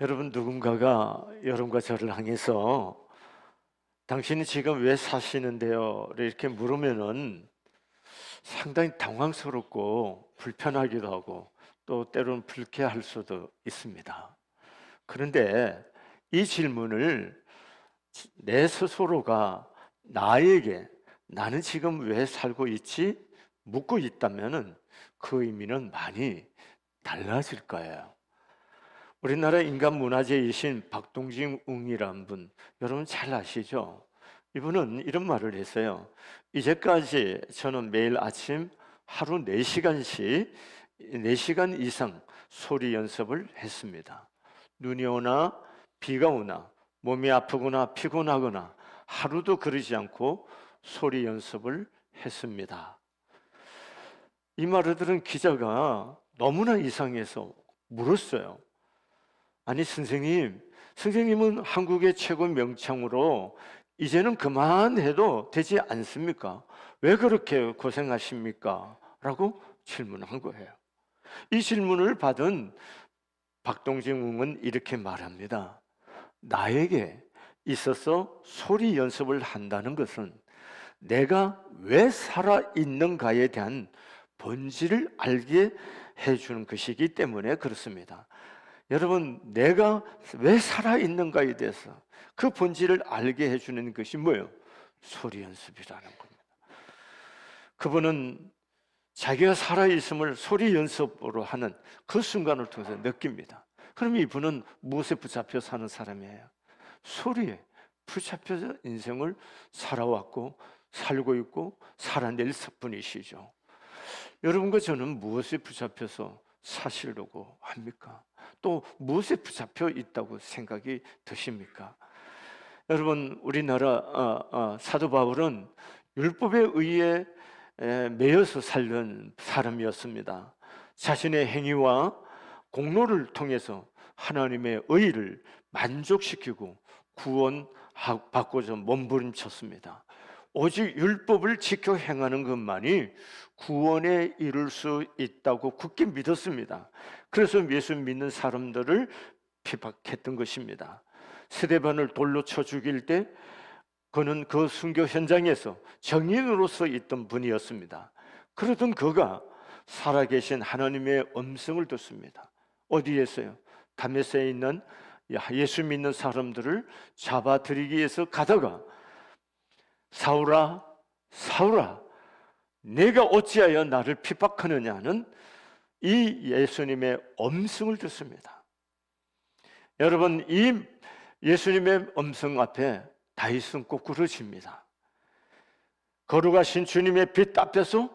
여러분, 누군가가 여러분과 저를 향해서 당신이 지금 왜 사시는데요? 이렇게 물으면은 상당히 당황스럽고 불편하기도 하고 또 때로는 불쾌할 수도 있습니다. 그런데 이 질문을 내 스스로가 나에게 나는 지금 왜 살고 있지? 묻고 있다면은 그 의미는 많이 달라질 거예요. 우리나라 인간문화재이신 박동진 웅이란 분, 여러분 잘 아시죠? 이분은 이런 말을 했어요. 이제까지 저는 매일 아침 하루 4시간씩 4시간 이상 소리 연습을 했습니다. 눈이 오나 비가 오나 몸이 아프거나 피곤하거나 하루도 그러지 않고 소리 연습을 했습니다. 이 말을 들은 기자가 너무나 이상해서 물었어요. 아니 선생님은 한국의 최고 명창으로 이제는 그만해도 되지 않습니까? 왜 그렇게 고생하십니까? 라고 질문한 거예요. 이 질문을 받은 박동진 웅은 이렇게 말합니다. 나에게 있어서 소리 연습을 한다는 것은 내가 왜 살아있는가에 대한 본질을 알게 해주는 것이기 때문에 그렇습니다. 여러분, 내가 왜 살아있는가에 대해서 그 본질을 알게 해주는 것이 뭐예요? 소리 연습이라는 겁니다. 그분은 자기가 살아있음을 소리 연습으로 하는 그 순간을 통해서 느낍니다. 그럼 이분은 무엇에 붙잡혀 사는 사람이에요? 소리에 붙잡혀서 인생을 살아왔고 살고 있고 살아낼 분이시죠. 여러분과 저는 무엇에 붙잡혀서 사시려고 합니까? 또 무엇에 붙잡혀 있다고 생각이 드십니까? 여러분, 우리나라 사도 바울은 율법에 의해 매여서 살던 사람이었습니다. 자신의 행위와 공로를 통해서 하나님의 의를 만족시키고 구원받고자 몸부림쳤습니다. 오직 율법을 지켜 행하는 것만이 구원에 이룰 수 있다고 굳게 믿었습니다. 그래서 예수 믿는 사람들을 핍박했던 것입니다. 스데반을 돌로 쳐 죽일 때 그는 그 순교 현장에서 정인으로서 있던 분이었습니다. 그러던 그가 살아계신 하나님의 음성을 듣습니다. 어디에서요? 다메섹에 있는 예수 믿는 사람들을 잡아들이기 위해서 가다가 사울아, 사울아, 내가 어찌하여 나를 핍박하느냐는 이 예수님의 음성을 듣습니다. 여러분, 이 예수님의 음성 앞에 다윗은 꼬꾸러집니다. 거룩하신 주님의 빛 앞에서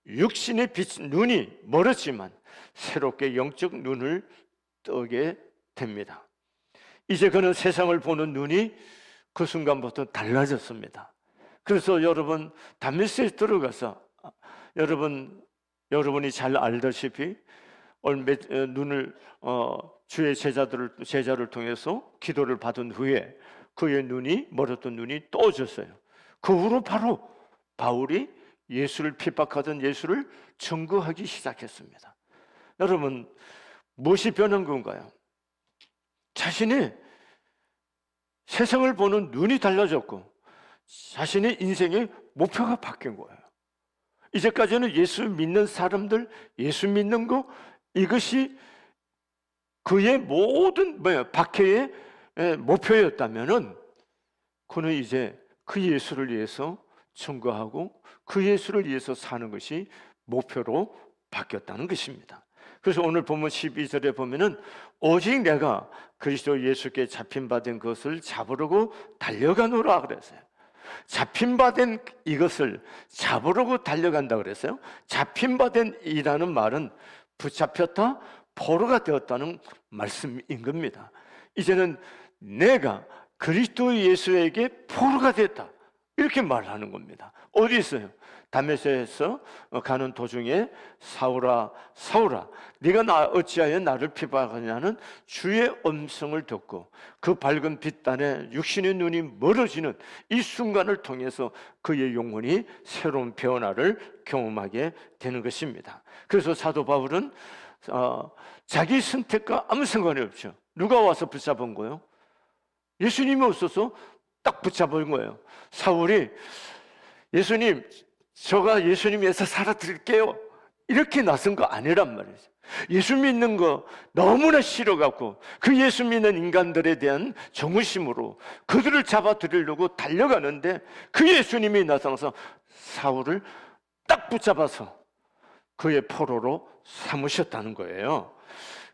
육신의 빛, 눈이 멀었지만 새롭게 영적 눈을 뜨게 됩니다. 이제 그는 세상을 보는 눈이 그 순간부터 달라졌습니다. 그래서 여러분, 다메섹에 들어가서 여러분이 잘 알다시피 눈을 주의 제자를 통해서 기도를 받은 후에 그의 눈이 멀었던 눈이 떠졌어요. 그 후로 바로 바울이 예수를 핍박하던 예수를 증거하기 시작했습니다. 여러분, 무엇이 변한 건가요? 자신의 세상을 보는 눈이 달라졌고 자신의 인생의 목표가 바뀐 거예요. 이제까지는 예수 믿는 사람들, 예수 믿는 거, 이것이 그의 모든 박해의 목표였다면은 그는 이제 그 예수를 위해서 증거하고 그 예수를 위해서 사는 것이 목표로 바뀌었다는 것입니다. 그래서 오늘 본문 12절에 보면은 오직 내가 그리스도 예수께 잡힌 바 된 것을 잡으려고 달려가노라 그랬어요. 잡힌 바 된 이것을 잡으려고 달려간다 그랬어요. 잡힌 바 된 이라는 말은 붙잡혔다, 포로가 되었다는 말씀인 겁니다. 이제는 내가 그리스도 예수에게 포로가 됐다, 이렇게 말하는 겁니다. 어디 있어요? 다메섹에서 가는 도중에 사울아, 사울아, 네가 어찌하여 나를 핍박하냐는 주의 음성을 듣고 그 밝은 빛단에 육신의 눈이 멀어지는 이 순간을 통해서 그의 영혼이 새로운 변화를 경험하게 되는 것입니다. 그래서 사도 바울은 자기 선택과 아무 상관이 없죠. 누가 와서 붙잡은 거예요? 예수님이 없어서 딱 붙잡은 거예요. 사울이 예수님, 저가 예수님 위해서 살아드릴게요, 이렇게 나선 거 아니란 말이죠. 예수 믿는 거 너무나 싫어갖고 그 예수 믿는 인간들에 대한 정의심으로 그들을 잡아들이려고 달려가는데 그 예수님이 나타나서 사울을 딱 붙잡아서 그의 포로로 삼으셨다는 거예요.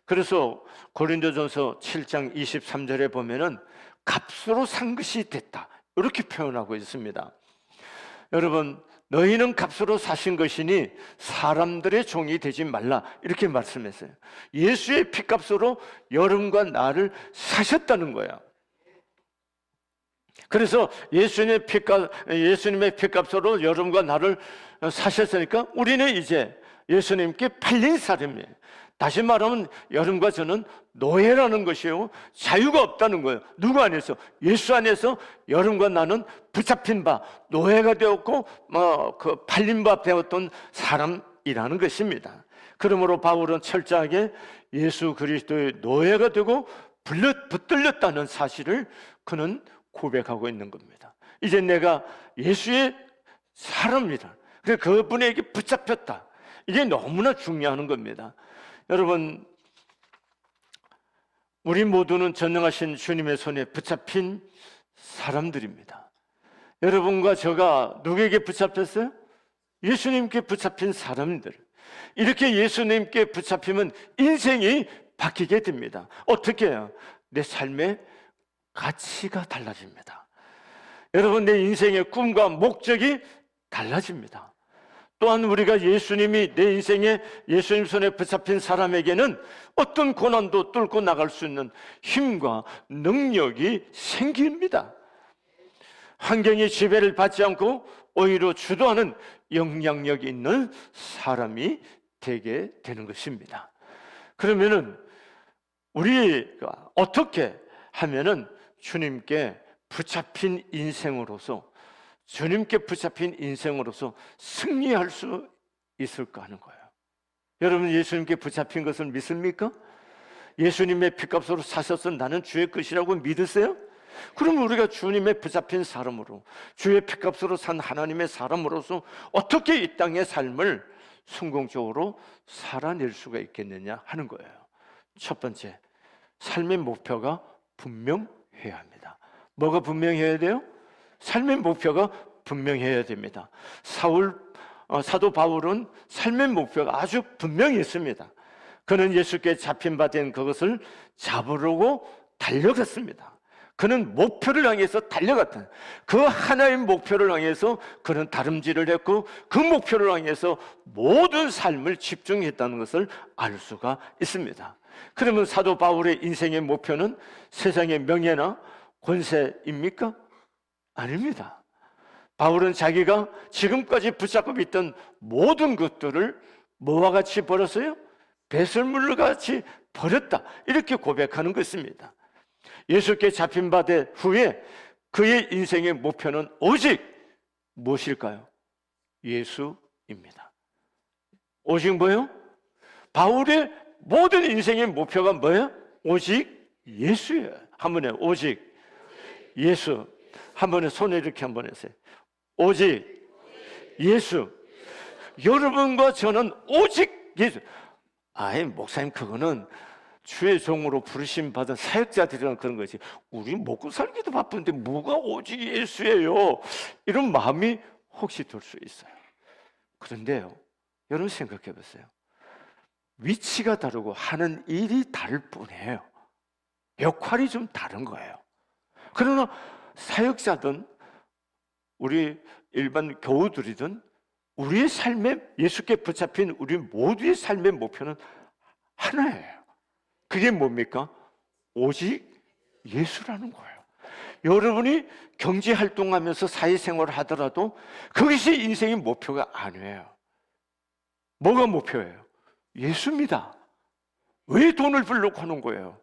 그래서 고린도전서 7장 23절에 보면은 값으로 산 것이 됐다, 이렇게 표현하고 있습니다. 여러분, 너희는 값으로 사신 것이니 사람들의 종이 되지 말라, 이렇게 말씀했어요. 예수의 피값으로 여러분과 나를 사셨다는 거야. 그래서 예수님의 피값으로 여러분과 나를 사셨으니까 우리는 이제 예수님께 팔린 사람이에요. 다시 말하면 여러분과 저는 노예라는 것이요, 자유가 없다는 거예요. 누구 안에서? 예수 안에서 여러분과 나는 붙잡힌 바, 노예가 되었고 그 팔린 바 되었던 사람이라는 것입니다. 그러므로 바울은 철저하게 예수 그리스도의 노예가 되고 붙들렸다는 사실을 그는 고백하고 있는 겁니다. 이제 내가 예수의 사람이다, 그래서 그분에게 붙잡혔다, 이게 너무나 중요한 겁니다. 여러분, 우리 모두는 전능하신 주님의 손에 붙잡힌 사람들입니다. 여러분과 제가 누구에게 붙잡혔어요? 예수님께 붙잡힌 사람들. 이렇게 예수님께 붙잡히면 인생이 바뀌게 됩니다. 어떻게 해요? 내 삶의 가치가 달라집니다. 여러분, 내 인생의 꿈과 목적이 달라집니다. 또한 우리가 예수님이 내 인생에 예수님 손에 붙잡힌 사람에게는 어떤 고난도 뚫고 나갈 수 있는 힘과 능력이 생깁니다. 환경의 지배를 받지 않고 오히려 주도하는 영향력이 있는 사람이 되게 되는 것입니다. 그러면은 우리가 어떻게 하면은 주님께 붙잡힌 인생으로서, 주님께 붙잡힌 인생으로서 승리할 수 있을까 하는 거예요. 여러분, 예수님께 붙잡힌 것을 믿습니까? 예수님의 피값으로 사셔서 나는 주의 것이라고 믿으세요? 그럼 우리가 주님의 붙잡힌 사람으로, 주의 피값으로 산 하나님의 사람으로서 어떻게 이 땅의 삶을 성공적으로 살아낼 수가 있겠느냐 하는 거예요. 첫 번째, 삶의 목표가 분명해야 합니다. 뭐가 분명해야 돼요? 삶의 목표가 분명해야 됩니다. 사도 바울은 삶의 목표가 아주 분명히 있습니다. 그는 예수께 잡힌 바 된 그것을 잡으려고 달려갔습니다. 그는 목표를 향해서 달려갔다. 그 하나의 목표를 향해서 그는 다름질을 했고 그 목표를 향해서 모든 삶을 집중했다는 것을 알 수가 있습니다. 그러면 사도 바울의 인생의 목표는 세상의 명예나 권세입니까? 아닙니다. 바울은 자기가 지금까지 붙잡고 있던 모든 것들을 뭐와 같이 버렸어요? 배설물과 같이 버렸다, 이렇게 고백하는 것입니다. 예수께 잡힌 바 된 후에 그의 인생의 목표는 오직 무엇일까요? 예수입니다. 오직 뭐예요? 바울의 모든 인생의 목표가 뭐예요? 오직 예수예요. 한 번에 오직 예수. 한 번에 손에 이렇게 한 번 했어요. 오직 예수. 여러분과 저는 오직 예수. 아이, 목사님, 그거는 주의 종으로 부르심 받은 사역자들이란 그런 거지. 우리 먹고 살기도 바쁜데 뭐가 오직 예수예요? 이런 마음이 혹시 들 수 있어요. 그런데요, 여러분 생각해 보세요. 위치가 다르고 하는 일이 다를 뿐이에요. 역할이 좀 다른 거예요. 그러나 사역자든 우리 일반 교우들이든 우리의 삶에 예수께 붙잡힌 우리 모두의 삶의 목표는 하나예요. 그게 뭡니까? 오직 예수라는 거예요. 여러분이 경제활동하면서 사회생활을 하더라도 그것이 인생의 목표가 아니에요. 뭐가 목표예요? 예수입니다. 왜 돈을 벌려고 하는 거예요?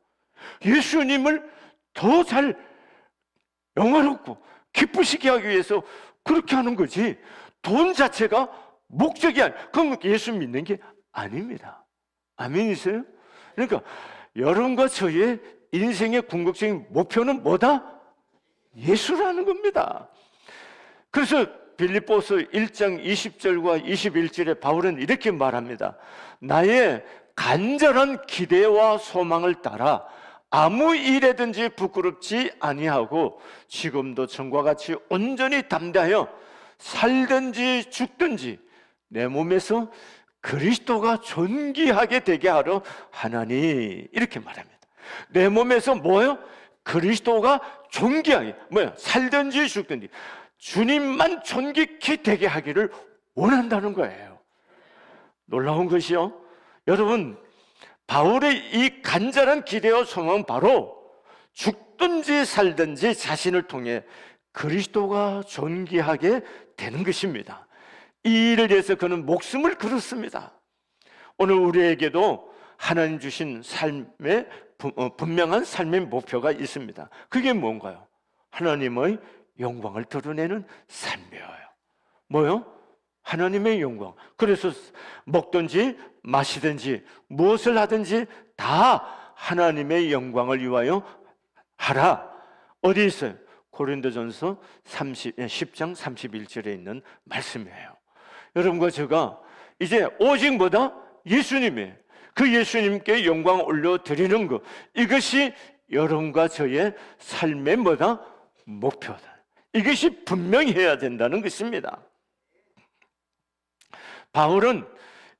예수님을 더 잘 영화롭고 기쁘시게 하기 위해서 그렇게 하는 거지, 돈 자체가 목적이 아니에요. 그럼 예수 믿는 게 아닙니다. 아멘이세요? 그러니까 여러분과 저의 인생의 궁극적인 목표는 뭐다? 예수라는 겁니다. 그래서 빌립보서 1장 20절과 21절에 바울은 이렇게 말합니다. 나의 간절한 기대와 소망을 따라 아무 일에든지 부끄럽지 아니하고 지금도 전과 같이 온전히 담대하여 살든지 죽든지 내 몸에서 그리스도가 존귀하게 되게 하러 하나니, 이렇게 말합니다. 내 몸에서 뭐요? 그리스도가 존귀하게, 뭐요? 살든지 죽든지 주님만 존귀케 되게 하기를 원한다는 거예요. 놀라운 것이요, 여러분, 바울의 이 간절한 기대와 소망은 바로 죽든지 살든지 자신을 통해 그리스도가 존귀하게 되는 것입니다. 이 일을 위해서 그는 목숨을 걸었습니다. 오늘 우리에게도 하나님 주신 삶의 분명한 삶의 목표가 있습니다. 그게 뭔가요? 하나님의 영광을 드러내는 삶이에요. 뭐요? 하나님의 영광. 그래서 먹든지 마시든지 무엇을 하든지 다 하나님의 영광을 위하여 하라. 어디 있어요? 고린도전서 10장 31절에 있는 말씀이에요. 여러분과 제가 이제 오직 뭐다? 예수님의, 그 예수님께 영광 올려드리는 것, 이것이 여러분과 저의 삶의 뭐다? 목표다. 이것이 분명히 해야 된다는 것입니다. 바울은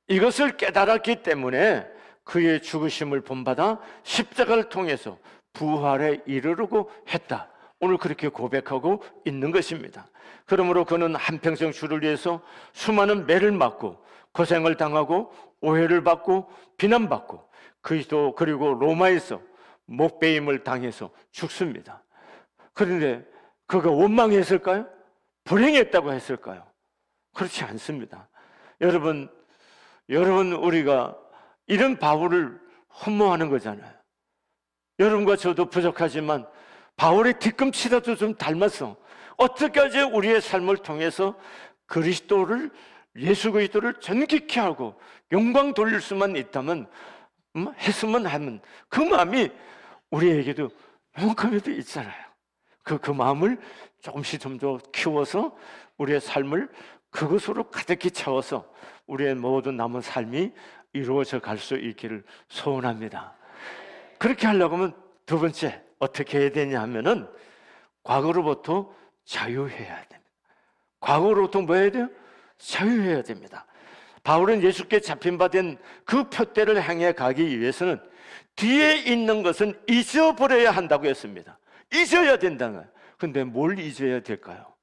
이것을 깨달았기 때문에 그의 죽으심을 본받아 십자가를 통해서 부활에 이르르고 했다. 오늘 그렇게 고백하고 있는 것입니다. 그러므로 그는 한평생 주를 위해서 수많은 매를 맞고 고생을 당하고 오해를 받고 비난받고 그리고 로마에서 목베임을 당해서 죽습니다. 그런데 그가 원망했을까요? 불행했다고 했을까요? 그렇지 않습니다. 여러분, 우리가 이런 바울을 흠모하는 거잖아요. 여러분과 저도 부족하지만 바울의 뒤꿈치라도 좀 닮아서 어떻게 하지 우리의 삶을 통해서 그리스도를, 예수 그리스도를 존귀케 하고 영광 돌릴 수만 있다면, 했으면 하는 그 마음이 우리에게도 요만큼에도 있잖아요. 그 마음을 조금씩 좀 더 키워서 우리의 삶을 그것으로 가득히 채워서 우리의 모든 남은 삶이 이루어져 갈 수 있기를 소원합니다. 그렇게 하려고 하면 두 번째 어떻게 해야 되냐 하면은 과거로부터 자유해야 됩니다. 과거로부터 뭐 해야 돼요? 자유해야 됩니다. 바울은 예수께 잡힌 바 된 그 표대를 향해 가기 위해서는 뒤에 있는 것은 잊어버려야 한다고 했습니다. 잊어야 된다는 거예요. 근데 뭘 잊어야 될까요?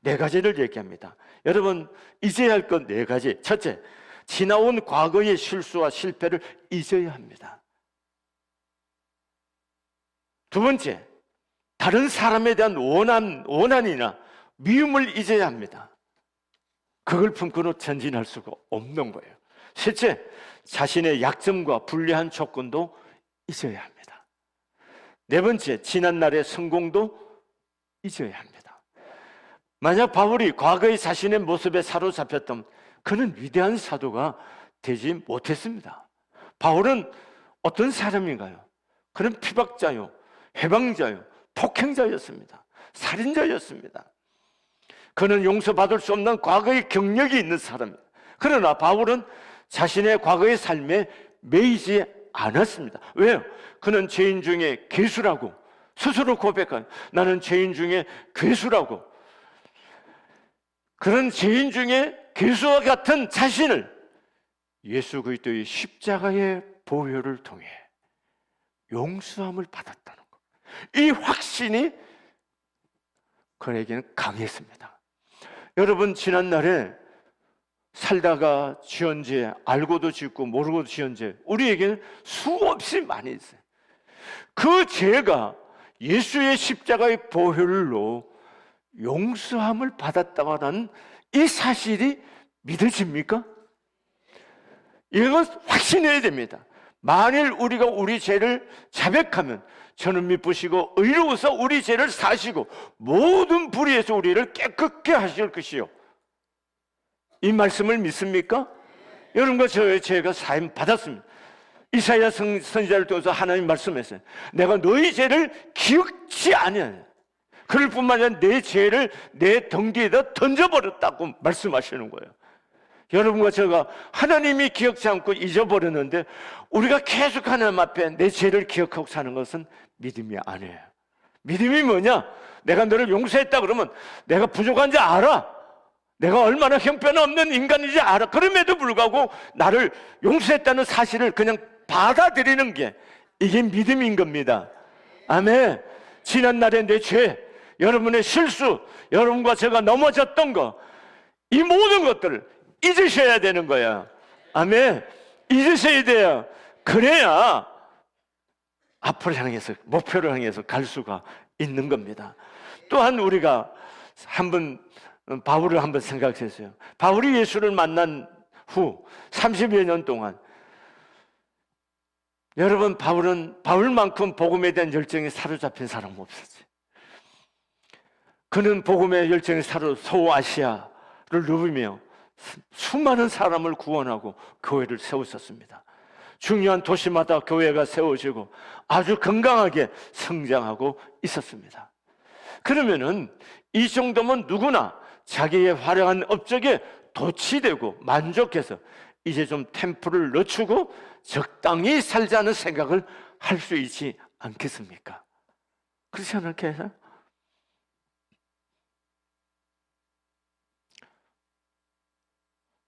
네 가지를 얘기합니다. 여러분, 잊어야 할 것 네 가지. 첫째, 지나온 과거의 실수와 실패를 잊어야 합니다. 두 번째, 다른 사람에 대한 원한이나 미움을 잊어야 합니다. 그걸 품고는 전진할 수가 없는 거예요. 셋째, 자신의 약점과 불리한 조건도 잊어야 합니다. 네 번째, 지난날의 성공도 잊어야 합니다. 만약 바울이 과거의 자신의 모습에 사로잡혔던 그는 위대한 사도가 되지 못했습니다. 바울은 어떤 사람인가요? 그는 피박자요, 해방자요, 폭행자였습니다. 살인자였습니다. 그는 용서받을 수 없는 과거의 경력이 있는 사람입니다. 그러나 바울은 자신의 과거의 삶에 매이지 않았습니다. 왜요? 그는 죄인 중에 괴수라고 스스로 고백한, 나는 죄인 중에 괴수라고, 그런 죄인 중에 괴수와 같은 자신을 예수 그리스도의 십자가의 보혈을 통해 용서함을 받았다는 것, 이 확신이 그에게는 강했습니다. 여러분, 지난날에 살다가 지은 죄, 알고도 짓고 모르고도 지은 죄, 우리에게는 수없이 많이 있어요. 그 죄가 예수의 십자가의 보혈로 용서함을 받았다는 이 사실이 믿어집니까? 이건 확신해야 됩니다. 만일 우리가 우리 죄를 자백하면 저는 미쁘시고 의로우서 우리 죄를 사시고 모든 불의에서 우리를 깨끗게 하실 것이요. 이 말씀을 믿습니까? 여러분과 저의 죄가 사함 받았습니다. 이사야 선지자를 통해서 하나님 말씀했어요. 내가 너희 죄를 기억지 아니하냐. 그럴 뿐만 아니라 내 죄를 내 등 뒤에다 던져버렸다고 말씀하시는 거예요. 여러분과 제가 하나님이 기억지 않고 잊어버렸는데 우리가 계속 하나님 앞에 내 죄를 기억하고 사는 것은 믿음이 아니에요. 믿음이 뭐냐? 내가 너를 용서했다 그러면 내가 부족한지 알아. 내가 얼마나 형편없는 인간인지 알아. 그럼에도 불구하고 나를 용서했다는 사실을 그냥 받아들이는 게 이게 믿음인 겁니다. 아멘. 지난날의 내 죄, 여러분의 실수, 여러분과 제가 넘어졌던 거, 이 모든 것들을 잊으셔야 되는 거야. 아멘. 잊으셔야 돼요. 그래야 앞을 향해서, 목표를 향해서 갈 수가 있는 겁니다. 또한 우리가 바울을 한번 생각했어요. 바울이 예수를 만난 후 30여 년 동안 여러분, 바울만큼 복음에 대한 열정에 사로잡힌 사람 없었지. 그는 복음의 열정에 소아시아를 누비며 수많은 사람을 구원하고 교회를 세웠었습니다. 중요한 도시마다 교회가 세워지고 아주 건강하게 성장하고 있었습니다. 그러면은 이 정도면 누구나 자기의 화려한 업적에 도취되고 만족해서 이제 좀 템포를 늦추고 적당히 살자는 생각을 할 수 있지 않겠습니까? 그렇지 않을까요?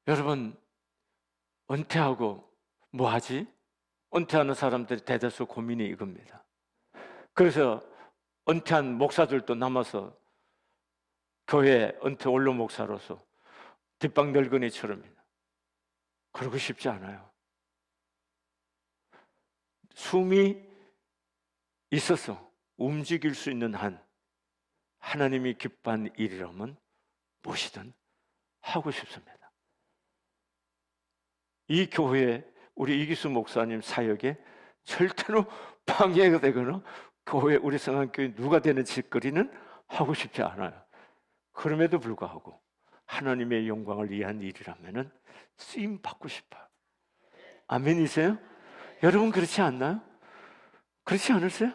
여러분, 은퇴하고 뭐 하지? 은퇴하는 사람들의 대다수 고민이 이겁니다. 그래서 은퇴한 목사들도 남아서 교회 은퇴 원로 목사로서 뒷방 늙은이처럼이다. 그러고 싶지 않아요. 숨이 있어서 움직일 수 있는 한 하나님이 기뻐한 일이라면 무엇이든 하고 싶습니다. 이 교회에 우리 이기수 목사님 사역에 절대로 방해가 되거나 교회 우리 성안교회 누가 되는 짓거리는 하고 싶지 않아요. 그럼에도 불구하고 하나님의 영광을 위한 일이라면 쓰임 받고 싶어요. 아멘이세요? 여러분 그렇지 않나요? 그렇지 않으세요?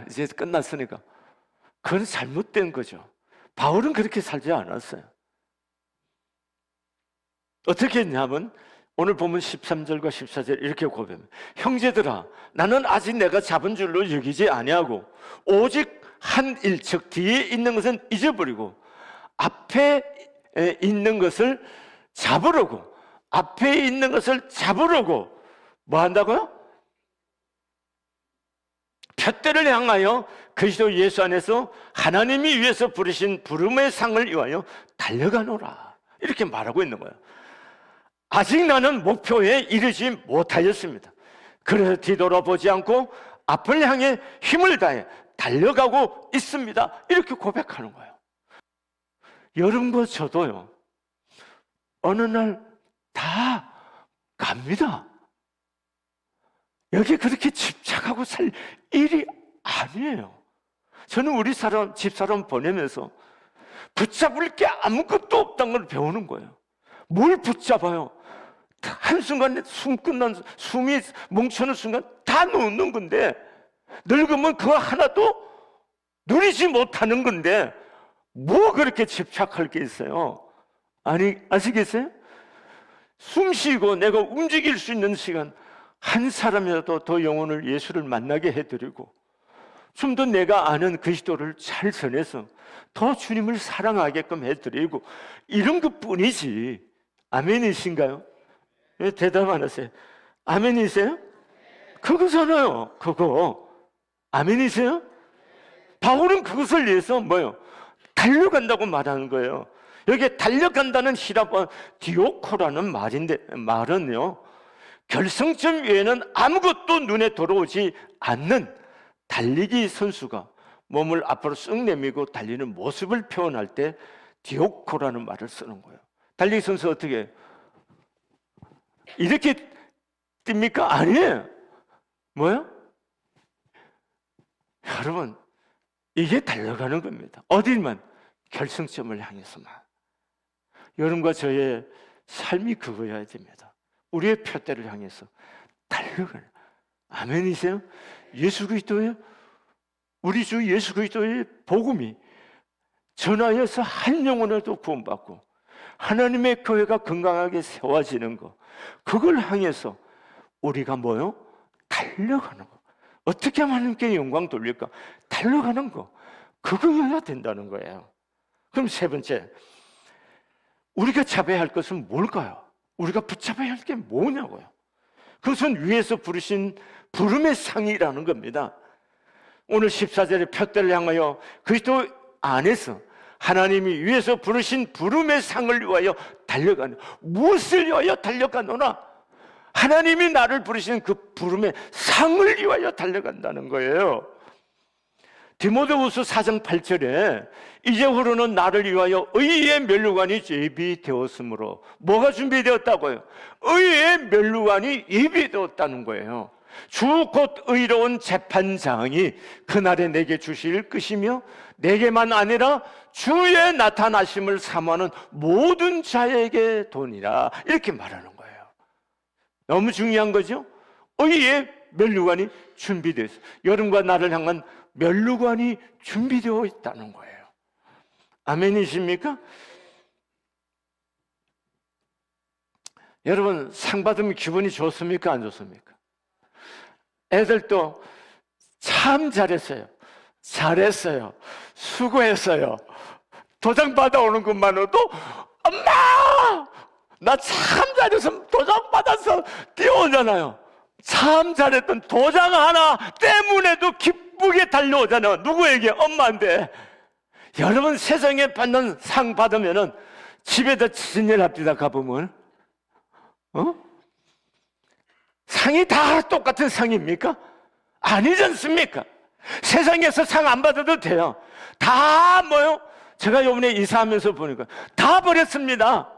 이제 끝났으니까. 그건 잘못된 거죠. 바울은 그렇게 살지 않았어요. 어떻게 했냐면 오늘 보면 13절과 14절 이렇게 고백합니다. 형제들아, 나는 아직 내가 잡은 줄로 여기지 아니하고 오직 한 일, 즉 뒤에 있는 것은 잊어버리고 앞에 있는 것을 잡으려고, 앞에 있는 것을 잡으려고 뭐 한다고요? 푯대를 향하여 그리스도 예수 안에서 하나님이 위해서 부르신 부름의 상을 위하여 달려가노라, 이렇게 말하고 있는 거예요. 아직 나는 목표에 이르지 못하였습니다. 그래서 뒤돌아보지 않고 앞을 향해 힘을 다해 달려가고 있습니다, 이렇게 고백하는 거예요. 여러분과 저도요, 어느 날 다 갑니다. 여기 그렇게 집착하고 살 일이 아니에요. 저는 우리 집사람 보내면서 붙잡을 게 아무것도 없다는 걸 배우는 거예요. 뭘 붙잡아요? 한순간에 숨이 멈추는 순간 다 놓는 건데, 늙으면 그거 하나도 누리지 못하는 건데 뭐 그렇게 집착할 게 있어요? 아시겠어요? 숨 쉬고 내가 움직일 수 있는 시간, 한 사람이라도 더 영혼을 예수를 만나게 해드리고 좀 더 내가 아는 그리스도를 잘 전해서 더 주님을 사랑하게끔 해드리고 이런 것뿐이지. 아멘이신가요? 왜 대답 안 하세요? 아멘이세요? 그거잖아요. 그거 아멘이세요? 바울은 그것을 위해서 뭐요? 달려간다고 말하는 거예요. 여기에 달려간다는 히라보 디오코라는 말은요, 결승점 외에는 아무것도 눈에 들어오지 않는 달리기 선수가 몸을 앞으로 쓱 내밀고 달리는 모습을 표현할 때 디오코라는 말을 쓰는 거예요. 달리기 선수 어떻게 해요? 이렇게 뜁니까? 아니에요. 뭐요? 여러분, 이게 달려가는 겁니다. 어디만? 결승점을 향해서만. 여러분과 저의 삶이 그거여야 됩니다. 우리의 표대를 향해서 달려가는. 아멘이세요? 예수 그리스도예요. 우리 주 예수 그리스도의 복음이 전하여서 한 영혼에도 구원받고 하나님의 교회가 건강하게 세워지는 거, 그걸 향해서 우리가 뭐요? 달려가는 거. 어떻게 하면 하나님께 영광 돌릴까? 달려가는 거. 그거여야 된다는 거예요. 그럼 세 번째, 우리가 잡아야 할 것은 뭘까요? 우리가 붙잡아야 할 게 뭐냐고요? 그것은 위에서 부르신 부름의 상이라는 겁니다. 오늘 14절의 표대를 향하여 그리스도 안에서 하나님이 위에서 부르신 부름의 상을 위하여 달려가는, 무엇을 위하여 달려가노나? 하나님이 나를 부르신 그 부름의 상을 위하여 달려간다는 거예요. 디모데후서 4장 8절에 이제후로는 나를 위하여 의의 면류관이 예비되었으므로, 뭐가 준비되었다고요? 의의 면류관이 예비되었다는 거예요. 주 곧 의로운 재판장이 그날에 내게 주실 것이며 내게만 아니라 주의 나타나심을 사모하는 모든 자에게 도니라, 이렇게 말하는 거예요. 너무 중요한 거죠? 의의 면류관이 준비되어 있어요. 여러분과 나를 향한 면류관이 준비되어 있다는 거예요. 아멘이십니까? 여러분, 상 받으면 기분이 좋습니까? 안 좋습니까? 애들도 참 잘했어요. 잘했어요. 수고했어요. 도장 받아오는 것만으로도 엄마! 나 참 잘해서 도장 받아서 뛰어오잖아요. 참 잘했던 도장 하나 때문에도 기쁘게 달려오잖아요. 누구에게? 엄마한테. 여러분, 세상에 받는 상 받으면은 집에다 진열합니다. 가보면 상이 다 똑같은 상입니까? 아니지 않습니까? 세상에서 상 안 받아도 돼요. 다 뭐요? 제가 이번에 이사하면서 보니까 다 버렸습니다.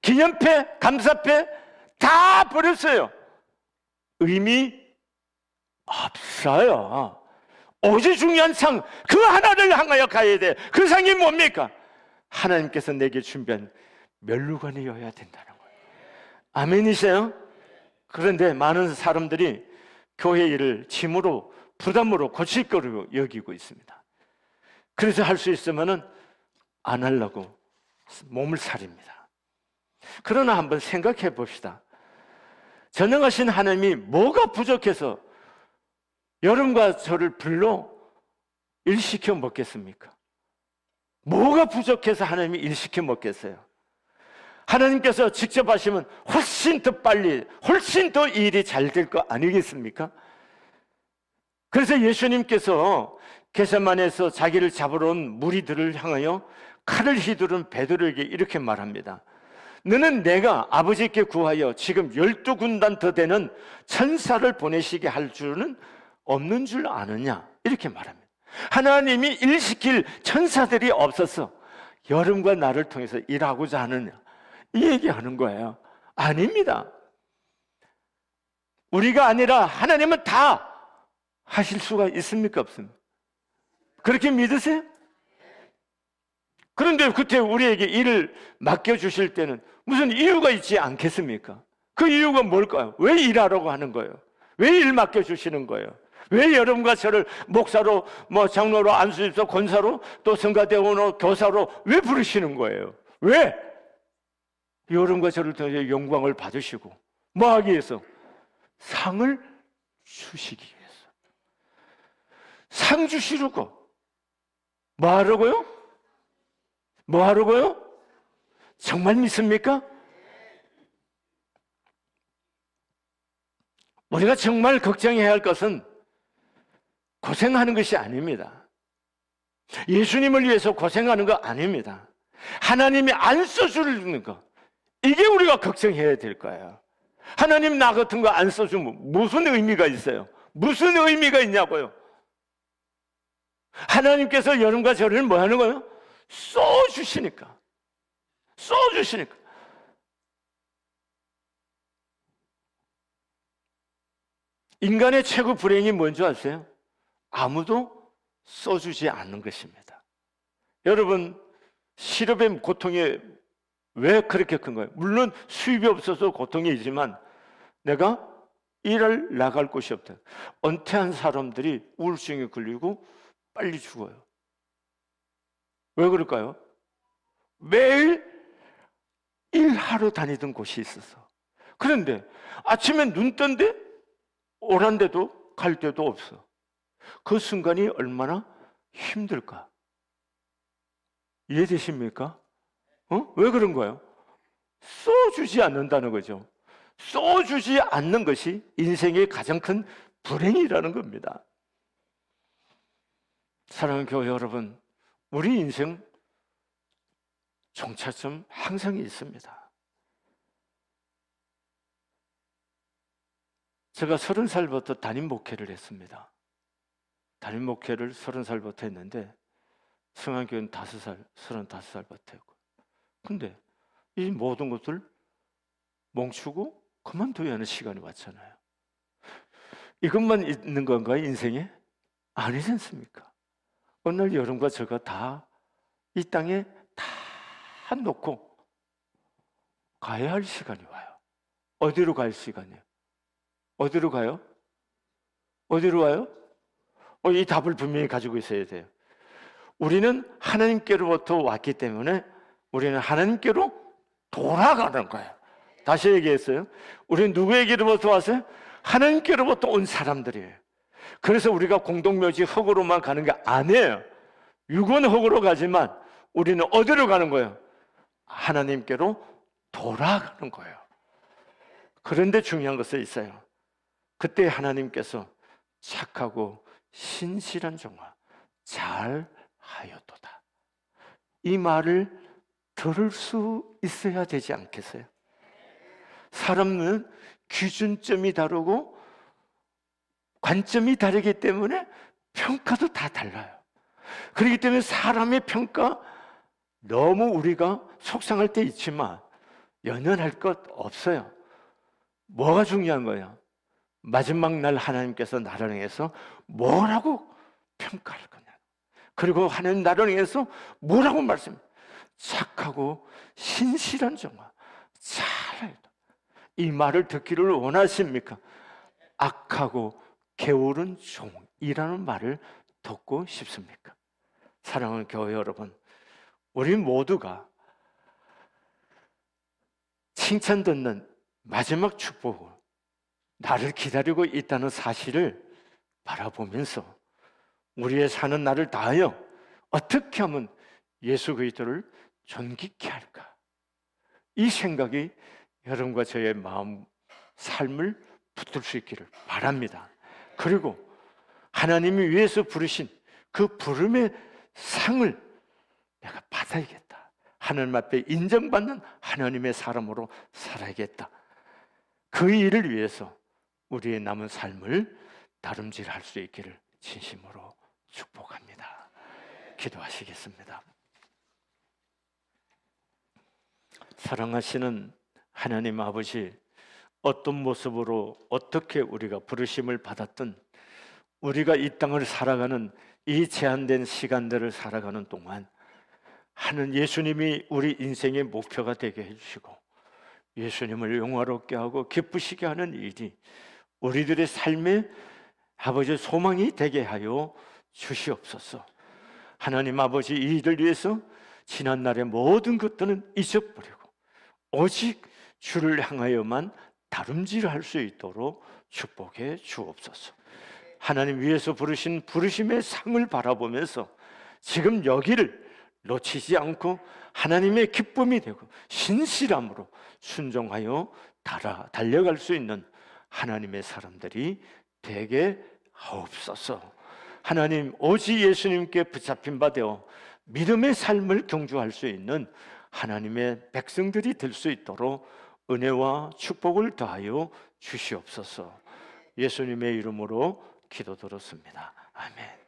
기념패, 감사패 다 버렸어요. 의미 없어요. 오직 중요한 상, 그 하나를 향하여 가야 돼. 그 상이 뭡니까? 하나님께서 내게 준비한 면류관이어야 된다는 거예요. 아멘이세요? 그런데 많은 사람들이 교회 일을 짐으로, 부담으로 고칠 거로 여기고 있습니다. 그래서 할 수 있으면은 안 하려고 몸을 사립니다. 그러나 한번 생각해 봅시다. 전능하신 하나님이 뭐가 부족해서 여러분과 저를 불러 일시켜 먹겠습니까? 뭐가 부족해서 하나님이 일시켜 먹겠어요? 하나님께서 직접 하시면 훨씬 더 빨리, 훨씬 더 일이 잘 될 거 아니겠습니까? 그래서 예수님께서 겟세마네에서 자기를 잡으러 온 무리들을 향하여 칼을 휘두른 베드로에게 이렇게 말합니다. 너는 내가 아버지께 구하여 지금 12군단 더 되는 천사를 보내시게 할 줄은 없는 줄 아느냐? 이렇게 말합니다. 하나님이 일시킬 천사들이 없어서 여러분과 나를 통해서 일하고자 하느냐? 이 얘기하는 거예요. 아닙니다. 우리가 아니라 하나님은 다 하실 수가 있습니까? 없습니까? 그렇게 믿으세요? 그런데 그때 우리에게 일을 맡겨주실 때는 무슨 이유가 있지 않겠습니까? 그 이유가 뭘까요? 왜 일하라고 하는 거예요? 왜 일 맡겨주시는 거예요? 왜 여러분과 저를 목사로, 장로로, 안수집사, 권사로, 또 성가대원으로, 교사로 왜 부르시는 거예요? 왜? 여러분과 저를 통해서 영광을 받으시고 뭐 하기 위해서? 상을 주시기 위해서. 상 주시려고. 뭐 하려고요? 뭐 하려고요? 정말 믿습니까? 우리가 정말 걱정해야 할 것은 고생하는 것이 아닙니다. 예수님을 위해서 고생하는 거 아닙니다. 하나님이 안 써주는 거, 이게 우리가 걱정해야 될 거예요. 하나님 나 같은 거 안 써주면 무슨 의미가 있어요? 무슨 의미가 있냐고요? 하나님께서 여러분과 저를 뭐 하는 거예요? 써주시니까. 써주시니까. 인간의 최고 불행이 뭔지 아세요? 아무도 써주지 않는 것입니다. 여러분, 실업의 고통이 왜 그렇게 큰 거예요? 물론 수입이 없어서 고통이지만 내가 일을 나갈 곳이 없다. 은퇴한 사람들이 우울증에 걸리고 빨리 죽어요. 왜 그럴까요? 매일 일하러 다니던 곳이 있어서. 그런데 아침에 눈 뜬데 오란 데도 갈 데도 없어. 그 순간이 얼마나 힘들까? 이해되십니까? 왜 그런 거예요? 써주지 않는다는 거죠. 써주지 않는 것이 인생의 가장 큰 불행이라는 겁니다. 사랑하는 교회 여러분, 우리 인생 정차점 항상 있습니다. 제가 30살부터 담임 목회를 했습니다. 담임 목회를 30살부터 했는데 성안교회는 5살, 35살부터 했고. 근데 이 모든 것을 멈추고 그만둬야 하는 시간이 왔잖아요. 이것만 있는 건가요, 인생에? 아니지 않습니까? 어느 날 여러분과 제가 다 이 땅에 다 놓고 가야 할 시간이 와요. 어디로 갈 시간이에요? 어디로 가요? 어디로 와요? 이 답을 분명히 가지고 있어야 돼요. 우리는 하나님께로부터 왔기 때문에 우리는 하나님께로 돌아가는 거예요. 다시 얘기했어요. 우리는 누구에게로부터 왔어요? 하나님께로부터 온 사람들이에요. 그래서 우리가 공동묘지 흙으로만 가는 게 아니에요. 육은 흙으로 가지만 우리는 어디로 가는 거예요? 하나님께로 돌아가는 거예요. 그런데 중요한 것이 있어요. 그때 하나님께서 착하고 신실한 종아 잘 하였도다. 이 말을 들을 수 있어야 되지 않겠어요? 사람은 기준점이 다르고 관점이 다르기 때문에 평가도 다 달라요. 그렇기 때문에 사람의 평가 너무 우리가 속상할 때 있지만 연연할 것 없어요. 뭐가 중요한 거예요? 마지막 날 하나님께서 나를 향해서 뭐라고 평가할 거냐. 그리고 하나님 나를 향해서 뭐라고 말씀해요? 착하고 신실한 종아 잘해요. 이 말을 듣기를 원하십니까? 악하고 게으른 종이라는 말을 듣고 싶습니까? 사랑하는 교회 여러분, 우리 모두가 칭찬 듣는 마지막 축복을 나를 기다리고 있다는 사실을 바라보면서 우리의 사는 날을 다하여 어떻게 하면 예수 그리스도를 존귀케 할까? 이 생각이 여러분과 저의 마음, 삶을 붙들 수 있기를 바랍니다. 그리고 하나님이 위해서 부르신 그 부름의 상을 내가 받아야겠다. 하나님 앞에 인정받는 하나님의 사람으로 살아야겠다. 그 일을 위해서 우리의 남은 삶을 다름질할 수 있기를 진심으로 축복합니다. 기도하시겠습니다. 사랑하시는 하나님 아버지, 어떤 모습으로 어떻게 우리가 부르심을 받았든 우리가 이 땅을 살아가는 이 제한된 시간들을 살아가는 동안 하는 예수님이 우리 인생의 목표가 되게 해주시고 예수님을 영화롭게 하고 기쁘시게 하는 일이 우리들의 삶의 아버지의 소망이 되게 하여 주시옵소서. 하나님 아버지, 이 일을 위해서 지난날의 모든 것들은 잊어버리고 오직 주를 향하여만 다름질할 수 있도록 축복해 주옵소서. 하나님 위에서 부르신 부르심의 상을 바라보면서 지금 여기를 놓치지 않고 하나님의 기쁨이 되고 신실함으로 순종하여 달려갈 수 있는 하나님의 사람들이 되게 하옵소서. 하나님, 오직 예수님께 붙잡힌 바 되어 믿음의 삶을 경주할 수 있는 하나님의 백성들이 될 수 있도록 은혜와 축복을 더하여 주시옵소서. 예수님의 이름으로 기도드렸습니다. 아멘.